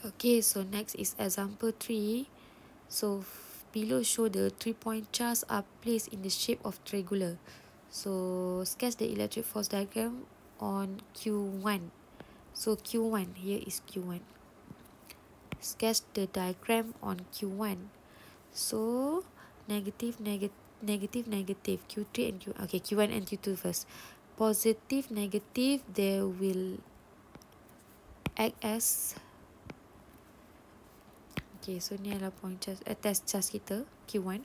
Okay, so next is example 3. So below show the 3-point charge are placed in the shape of triangular. So sketch the electric force diagram on Q1. So Q1, here is Q1. Sketch the diagram on Q1. So negative, negative, Q3 and Q. Okay, Q1 and Q2 first. Positive, negative, they will act as. Okay, so ni adalah point charge, test charge kita, Q1.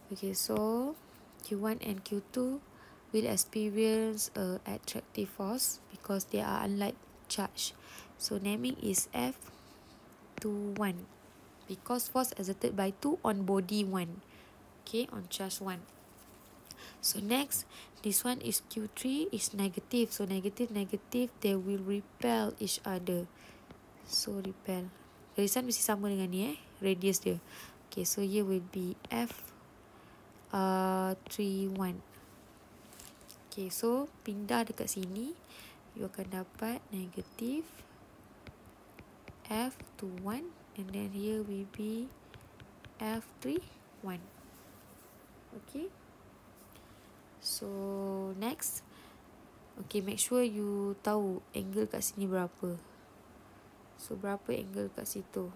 Okay, so Q1 and Q2 will experience a attractive force because they are unlike charge. So naming is F21 because force exerted by 2 on body 1. Okay, on charge 1. So next, this one is Q3 is negative. So negative, they will repel each other. So repel. Garisan mesti sama dengan ni radius dia. Okay, so here will be F31. Okay, so pindah dekat sini, you akan dapat negative F21 and then here will be F31. Okay, so next, okay, make sure you tahu angle kat sini berapa. So berapa angle kat situ?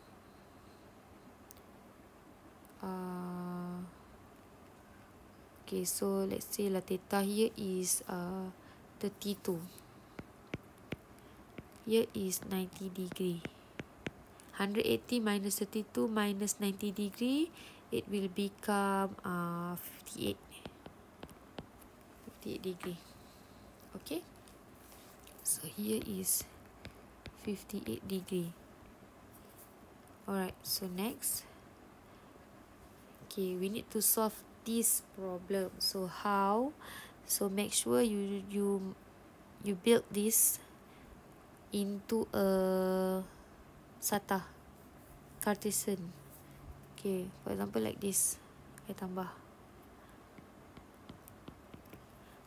Okay, so let's say lah theta here is 32. Here is 90 degree. 180 minus 32 minus 90 degree, it will become 58. 58 degree. Okay. So here is 58 degree. Alright, so next. Okay, we need to solve this problem. So how? So make sure you build this into a SATA Cartesian. Okay, for example like this. I tambah.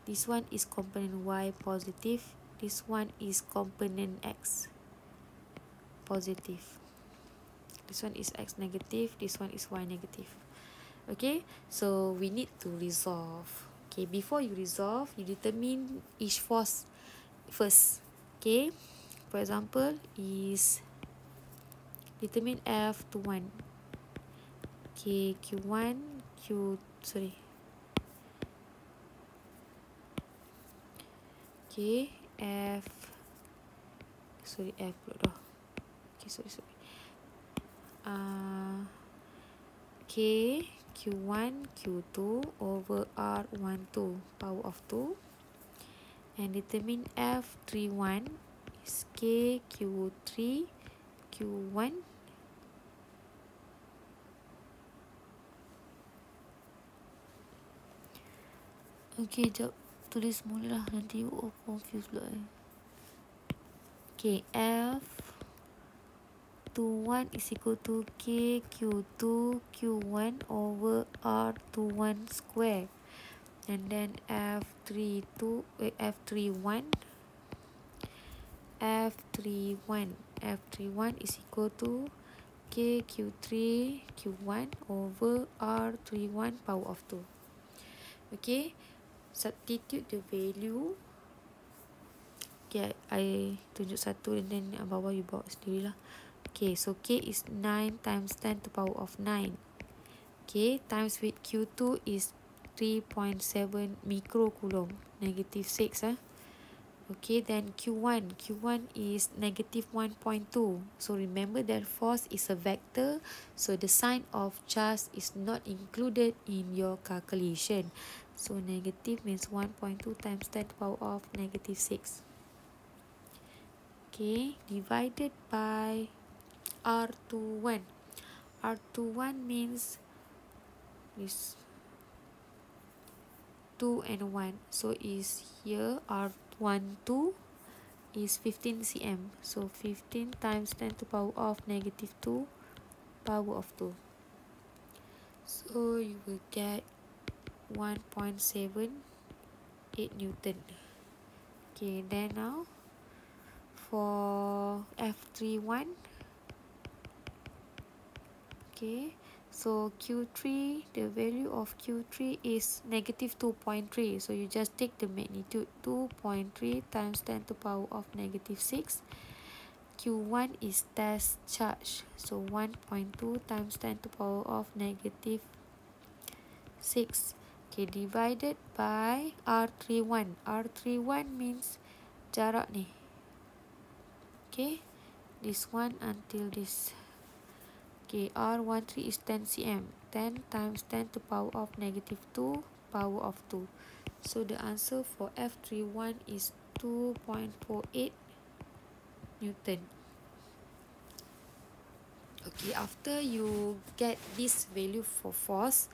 This one is component Y positive. This one is component X positive. This one is X negative. This one is Y negative. Okay, so we need to resolve. Okay, before you resolve, you determine each force first. Okay, for example is determine F21. Okay, Q1, okay, F pula dah. Okay, K Q1 Q2 over R12 power of 2 and determine F31 is K Q3 Q1 okay, jap tulis mula lah, nanti you all confused pula Okay, F21 is equal to K Q2 Q1 over R21 square and then F31 is equal to K Q3 Q1 over R31 power of 2. Okay, substitute the value. Okay, I tunjuk satu and then bawah you bawa sendiri lah. Okay, so K is 9 times 10 to the power of 9. Okay, times with Q2 is 3.7 microcoulomb, negative 6. Okay, then Q1 is negative 1.2. So remember that force is a vector, so the sign of charge is not included in your calculation. So negative means 1.2 times 10 to the power of negative 6. Okay, divided by R21. R21 means this 2 and 1. So is here R12 is 15 cm. So 15 times 10 to the power of negative 2 power of 2. So you will get 1.78 Newton. Okay, then now for F31, Okay, so Q3, the value of Q3 is negative 2.3. So you just take the magnitude 2.3 times 10 to the power of negative 6. Q1 is test charge. So 1.2 times 10 to the power of negative 6. Okay, divided by R31. R31 means jarak ni. Okay, this one until this. Okay, R13 is 10 cm. 10 times 10 to the power of negative 2 power of 2. So the answer for F31 is 2.48 Newton. Okay, after you get this value for force,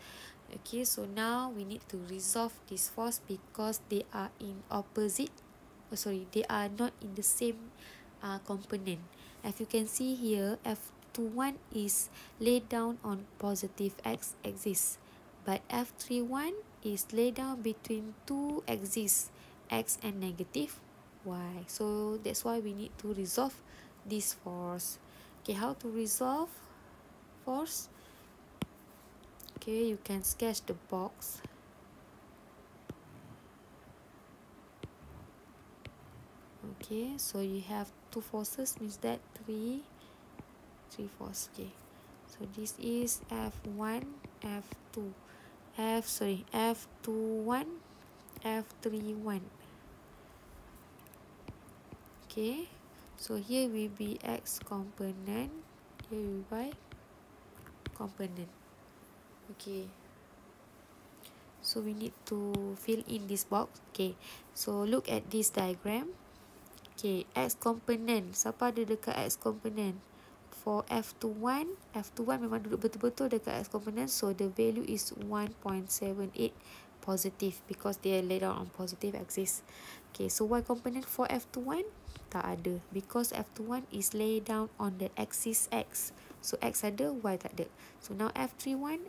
okay, so now we need to resolve this force because they are in opposite, they are not in the same component. As you can see here, F21 is laid down on positive x-axis, but F31 is laid down between two axes, x and negative y. So that's why we need to resolve this force. Okay, how to resolve force? Okay, you can sketch the box. Okay, so you have two forces, means that three force. Okay, so this is F1, F2, F21, F31. Okay, so here will be X component, here will be Y component. Okay, so we need to fill in this box. Okay, so look at this diagram. Okay, X component, siapa ada dekat X component? For F21 memang duduk betul-betul dekat X component, so the value is 1.78 positive because they are laid out on positive axis. Okay, so Y component for F21 tak ada because F21 is laid down on the axis X. So X ada, Y tak ada. So now F31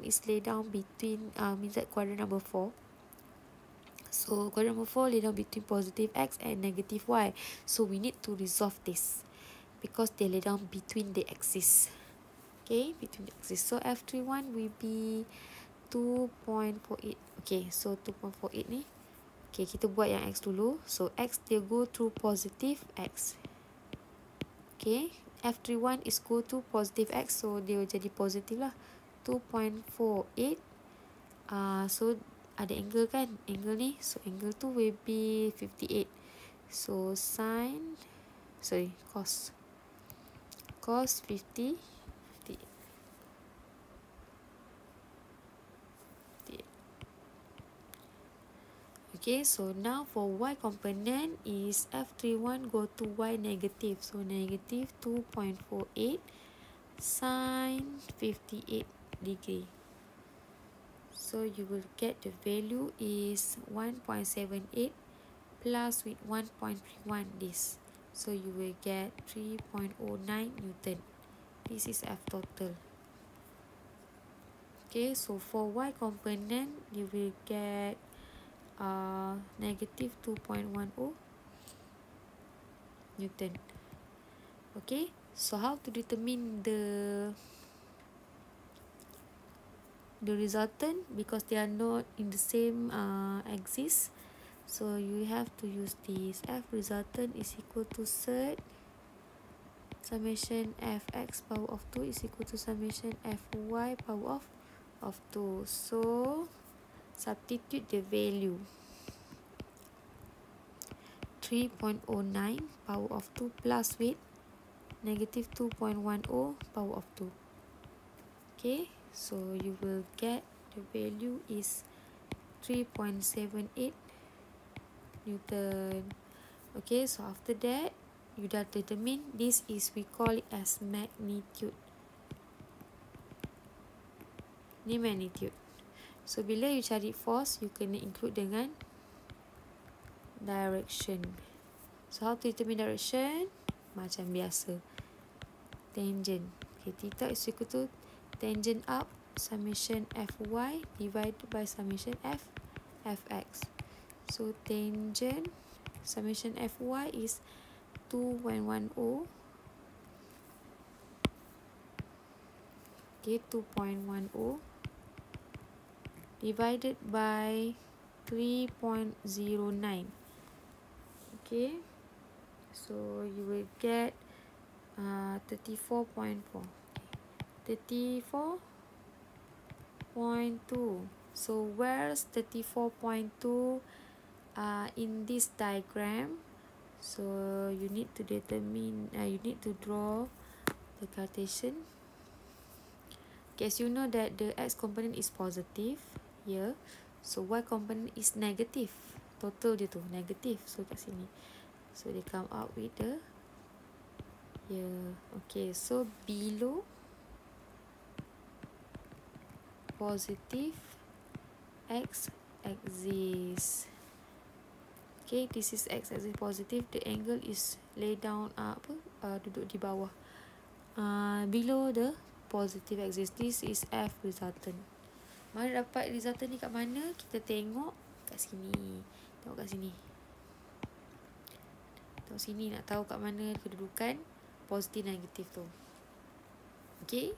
is laid down between means that quadrant number 4. So quadrant number 4 laid down between positive X and negative Y. So we need to resolve this because they lay down between the axis. Okay, between the axis. So F31 will be 2.48. Okay, so 2.48 ni. Okay, kita buat yang X dulu. So X dia go through positive X. Okay, F31 is go to positive X, so dia jadi positive lah. 2.48. So ada angle kan, angle ni. So angle tu will be 58. So cos 50. Okay, so now for Y component is F31 go to Y negative. So negative 2.48 sine 58 degree. So you will get the value is 1.78 plus with 1.31 this. So you will get 3.09 Newton. This is F total. Okay, so for Y component you will get negative 2.10 Newton. Okay, so how to determine the resultant because they are not in the same axis. So you have to use this. F resultant is equal to surd summation fx power of 2 is equal to summation fy power of 2. So substitute the value 3.09 power of 2 plus with negative 2.10 power of 2. Okay, so you will get the value is 3.78 Newton. Okay, so after that you dah determine this is, we call it as magnitude. Ni magnitude. So bila you cari force, you kena include dengan direction. So how to determine direction? Macam biasa, tangent. Okay, theta is equal to tangent up summation fy divided by summation fx. So tangent summation fy is 2.10 Okay, 2.10 divided by 3.09. Okay, so you will get 34.4. 34.2. So where's 34.2 in this diagram? So you need to determine, you need to draw the Cartesian. Okay, as you know that the x component is positive here, so y component is negative. Total dia tu negative, so kat sini. So they come out with the okay, so below positive x axis. Okay, this is x axis positive, the angle is lay down duduk di bawah, below the positive axis. This is F resultant. Mana dapat resultant ni kat mana? Kita tengok kat sini. Tengok kat sini. Tengok sini nak tahu kat mana kedudukan positif negatif tu. Okay.